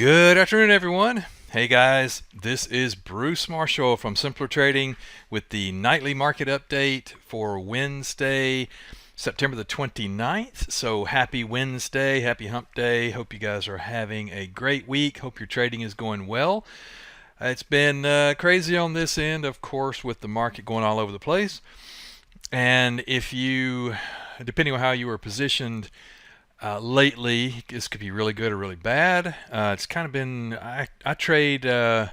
Good afternoon, everyone. Hey guys, this is Bruce Marshall from Simpler Trading with the nightly market update for Wednesday, September the 29th. So happy Wednesday, happy hump day. Hope you guys are having a great week. Hope your trading is going well. It's been crazy on this end, of course, with the market going all over the place. And if you, depending on how you were positioned, lately, this could be really good or really bad. It's kind of been I trade up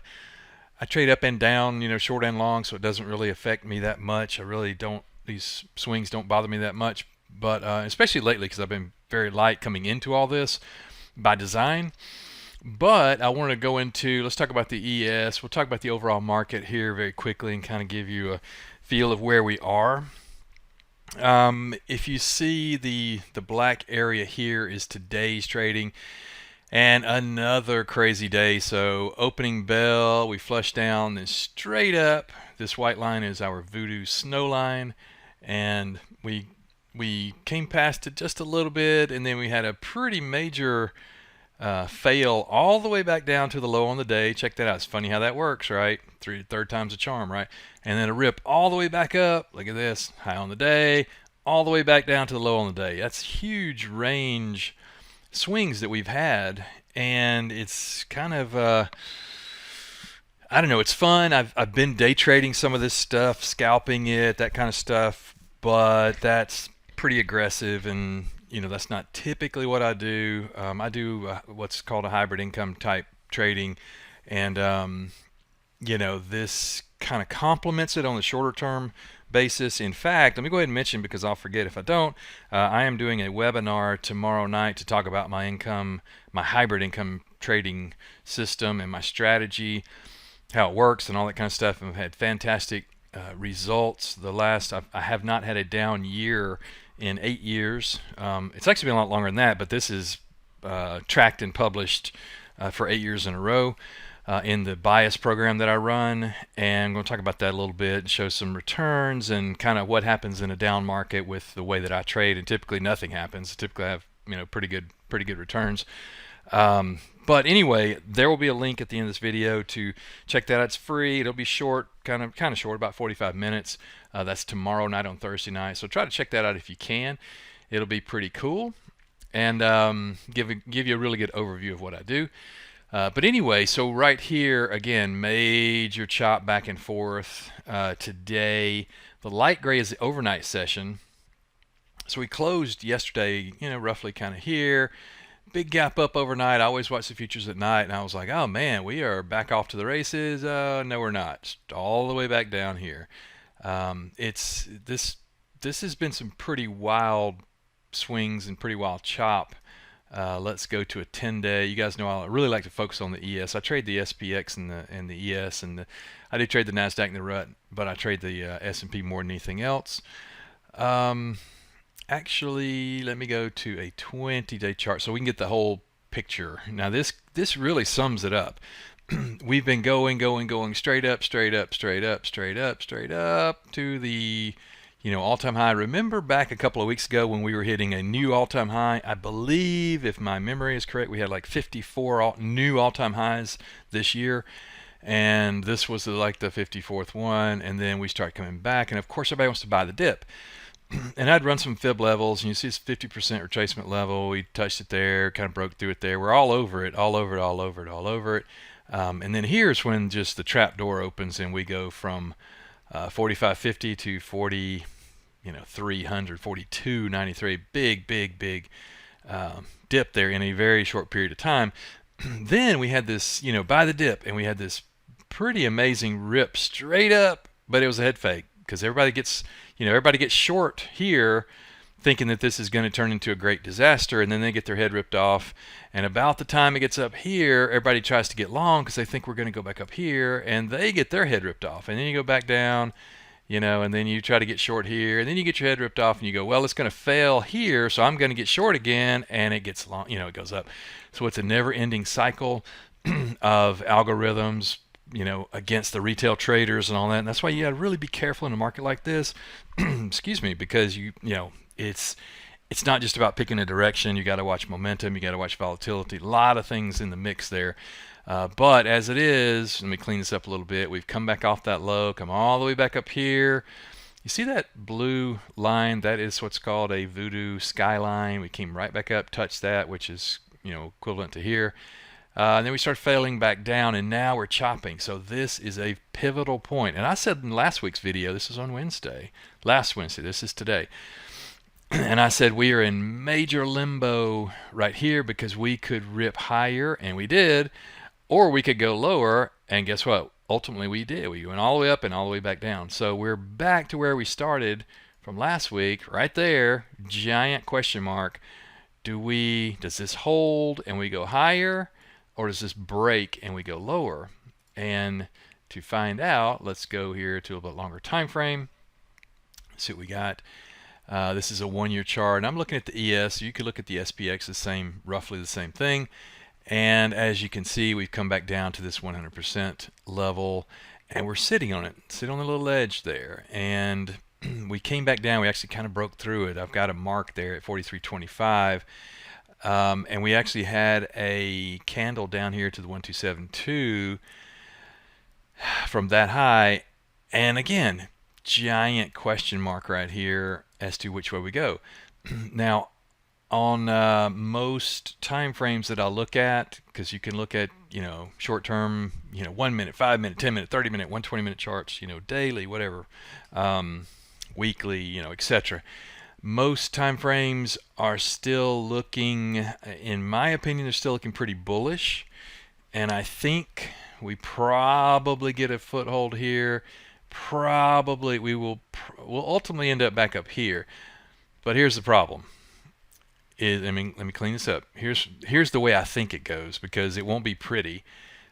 and down, short and long, so it doesn't really affect me that much. I really don't. These swings don't bother me that much, but especially lately because I've been very light coming into all this by design. But I want to go into. Let's talk about the ES. We'll talk about the overall market here very quickly and kind of give you a feel of where we are. If you see the black area here is today's trading, and another crazy day. So opening bell, we flushed down, then straight up. This white line is our voodoo snow line, and we came past it just a little bit, and then we had a pretty major fail all the way back down to the low on the day. Check that out. It's funny how that works, right? Third time's a charm, right? And then a rip all the way back up. Look at this, high on the day, all the way back down to the low on the day. That's huge range swings that we've had, and it's kind of I don't know. It's fun. I've been day trading some of this stuff, scalping it, that kind of stuff, but that's pretty aggressive, and that's not typically what I do. I do what's called a hybrid income type trading, and this kind of complements it on the shorter term basis. In fact, let me go ahead and mention, because I'll forget if I don't, I am doing a webinar tomorrow night to talk about my hybrid income trading system and my strategy, how it works and all that kind of stuff. And I've had fantastic results. I have not had a down year in 8 years. It's actually been a lot longer than that, but this is tracked and published for 8 years in a row in the bias program that I run. And I'm going to talk about that a little bit and show some returns and kind of what happens in a down market with the way that I trade. And typically nothing happens. Typically I have pretty good returns. But anyway, there will be a link at the end of this video to check that out. It's free. It'll be short, kind of short, about 45 minutes. That's tomorrow night on Thursday night. So try to check that out if you can. It'll be pretty cool, and give you a really good overview of what I do. But anyway, so right here again, major chop back and forth today. The light gray is the overnight session. So we closed yesterday, roughly kind of here. Big gap up overnight. I always watch the futures at night, and I was like, oh man, we are back off to the races. No, we're not. It's all the way back down here. This has been some pretty wild swings and pretty wild chop. Let's go to a 10-day. You guys know I really like to focus on the ES. I trade the SPX and the ES, and I do trade the Nasdaq and the RUT, but I trade the S&P more than anything else. Actually, let me go to a 20-day chart so we can get the whole picture. Now this really sums it up. We've been going straight up, straight up, straight up, straight up, straight up to the all-time high. Remember back a couple of weeks ago when we were hitting a new all-time high? I believe, if my memory is correct, we had like 54 new all-time highs this year, and this was like the 54th one. And then we start coming back, and of course everybody wants to buy the dip. And I'd run some fib levels, and you see this 50% retracement level. We touched it there, kind of broke through it there. We're all over it, all over it, all over it, all over it. And then here's when just the trap door opens, and we go from 45.50 to 40, 300, 42.93. Big dip there in a very short period of time. Then we had this, buy the dip, and we had this pretty amazing rip straight up, but it was a head fake because everybody gets short here, thinking that this is going to turn into a great disaster, and then they get their head ripped off. And about the time it gets up here, everybody tries to get long because they think we're going to go back up here, and they get their head ripped off. And then you go back down, and then you try to get short here, and then you get your head ripped off, and you go, well, it's going to fail here, so I'm going to get short again, and it gets long, it goes up. So it's a never-ending cycle of algorithms, against the retail traders and all that. And that's why you got to really be careful in a market like this. Excuse me, because it's it's not just about picking a direction. You got to watch momentum. You got to watch volatility. A lot of things in the mix there. But as it is, let me clean this up a little bit. We've come back off that low, come all the way back up here. You see that blue line? That is what's called a voodoo skyline. We came right back up, touched that, which is, you know, equivalent to here. And then we start failing back down, and now we're chopping. So this is a pivotal point. And I said in last week's video, this is on Wednesday. Last Wednesday, this is today. And I said we are in major limbo right here because we could rip higher, and we did, or we could go lower, and guess what? Ultimately we did. We went all the way up and all the way back down. So we're back to where we started from last week, right there, giant question mark. Does this hold and we go higher, or does this break and we go lower? And to find out, let's go here to a bit longer time frame. See what we got. This is a 1-year chart, and I'm looking at the ES. You could look at the SPX, roughly the same thing. And as you can see, we've come back down to this 100% level, and we're sitting on it, sitting on the little edge there. And we came back down. We actually kind of broke through it. I've got a mark there at 43.25. And we actually had a candle down here to the 1272 from that high. And again, giant question mark right here as to which way we go. Now, on most time frames that I'll look at, because you can look at, you know, short term, you know, 1 minute, 5 minute, 10 minute, 30 minute, 120-minute charts, you know, daily, whatever, weekly, you know, etc. Most time frames are still looking, in my opinion, they're still looking pretty bullish, and I think we probably get a foothold here. Probably we'll ultimately end up back up here. But here's the problem. Let me clean this up. Here's the way I think it goes, because it won't be pretty.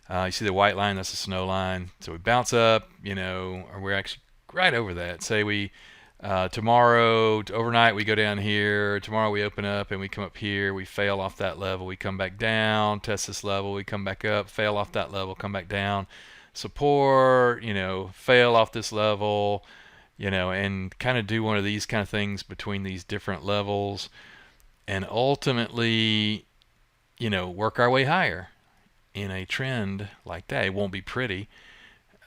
You see the white line? That's the snow line. So we bounce up, you know, or we're actually right over that. Say we tomorrow overnight we go down here. Tomorrow we open up and we come up here. We fail off that level. We come back down, test this level. We come back up, fail off that level, come back down. Support, you know, fail off this level, you know, and kind of do one of these kind of things between these different levels. And ultimately, you know, work our way higher in a trend like that. It won't be pretty,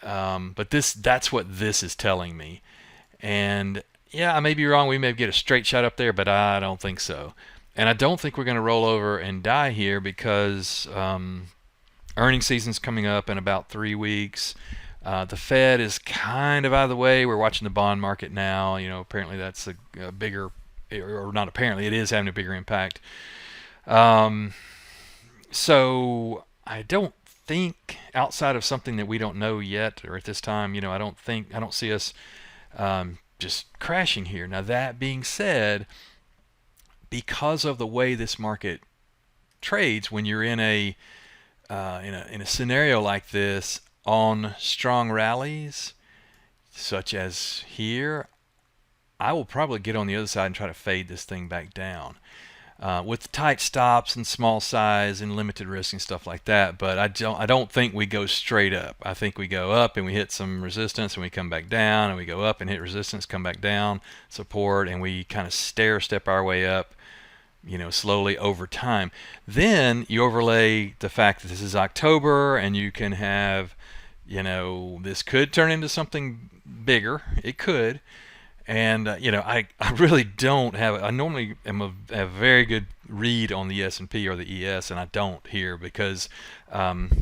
but that's what this is telling me. And yeah, I may be wrong. We may get a straight shot up there, but I don't think so. And I don't think we're going to roll over and die here, because earnings season's coming up in about 3 weeks. The Fed is kind of out of the way. We're watching the bond market now. You know, apparently that's a bigger, or not apparently, it is having a bigger impact. So I don't think, outside of something that we don't know yet, or at this time, you know, I don't see us just crashing here. Now, that being said, because of the way this market trades, when you're in a scenario like this on strong rallies, such as here, I will probably get on the other side and try to fade this thing back down with tight stops and small size and limited risk and stuff like that. But I don't think we go straight up. I think we go up and we hit some resistance and we come back down, and we go up and hit resistance, come back down, support, and we kind of stair step our way up, you know, slowly over time. Then you overlay the fact that this is October, and you can have, you know, this could turn into something bigger. It could. And you know, I really don't have. I normally am a very good read on the S&P or the ES, and I don't here, because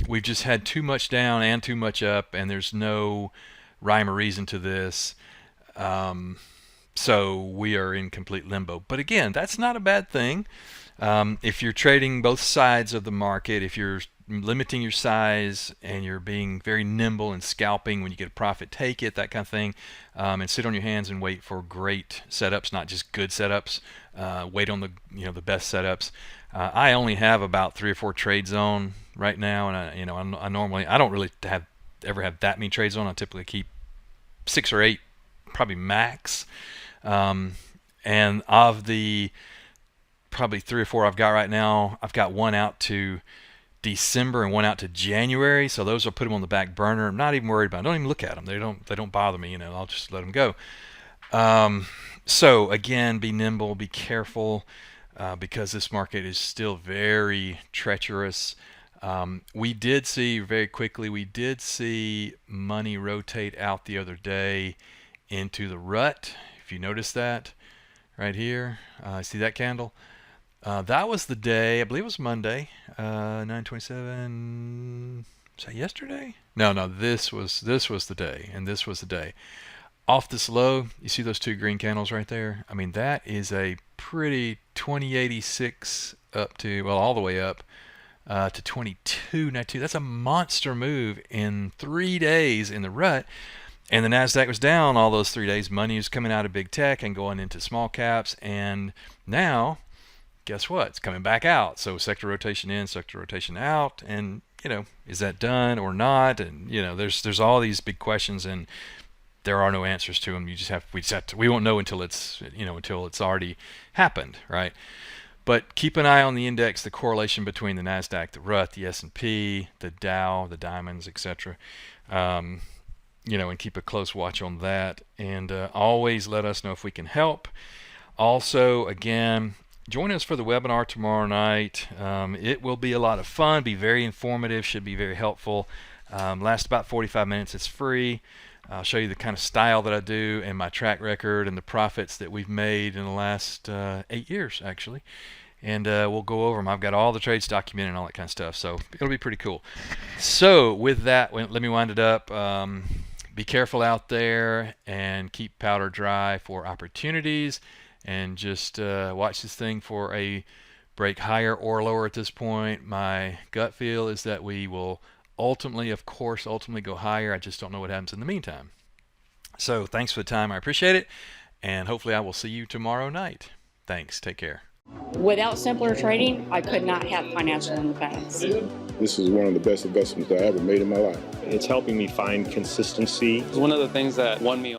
we've just had too much down and too much up, and there's no rhyme or reason to this. So we are in complete limbo. But again, that's not a bad thing. If you're trading both sides of the market, if you're limiting your size and you're being very nimble and scalping, when you get a profit, take it, that kind of thing, and sit on your hands and wait for great setups, not just good setups. Wait on the best setups. I only have about 3 or 4 trades on right now, and I don't really ever have that many trades on. I typically keep 6 or 8, probably max. And of the probably 3 or 4 I've got right now, I've got one out to December and one out to January, so those I'll put them on the back burner. I'm not even worried about them. I don't even look at them. They don't bother me. I'll just let them go. So again, be nimble, be careful, because this market is still very treacherous. We did see very quickly, we did see money rotate out the other day into the rut. If you notice that right here, see that candle? That was the day, I believe it was Monday, 9/27. Was that yesterday? No, no, this was the day, and this was the day. Off this low, you see those two green candles right there? I mean, that is a pretty 2086 up to, well, all the way up to 2292. That's a monster move in 3 days in the rut. And the NASDAQ was down all those 3 days. Money was coming out of big tech and going into small caps. And now, guess what? It's coming back out. So sector rotation in, sector rotation out. And, is that done or not? And, there's all these big questions, and there are no answers to them. We won't know until it's already happened, right? But keep an eye on the index, the correlation between the NASDAQ, the RUT, the S&P, the Dow, the diamonds, etc. And keep a close watch on that. And always let us know if we can help. Also, again, join us for the webinar tomorrow night. It will be a lot of fun, be very informative, should be very helpful. Last about 45 minutes. It's free. I'll show you the kind of style that I do and my track record and the profits that we've made in the last 8 years, actually. And we'll go over them. I've got all the trades documented and all that kind of stuff, so it'll be pretty cool. So with that, let me wind it up. Be careful out there and keep powder dry for opportunities, and just watch this thing for a break higher or lower at this point. My gut feel is that we will ultimately go higher. I just don't know what happens in the meantime. So thanks for the time. I appreciate it. And hopefully I will see you tomorrow night. Thanks. Take care. Without simpler trading, I could not have financial independence. This is one of the best investments I ever made in my life. It's helping me find consistency. It's one of the things that won me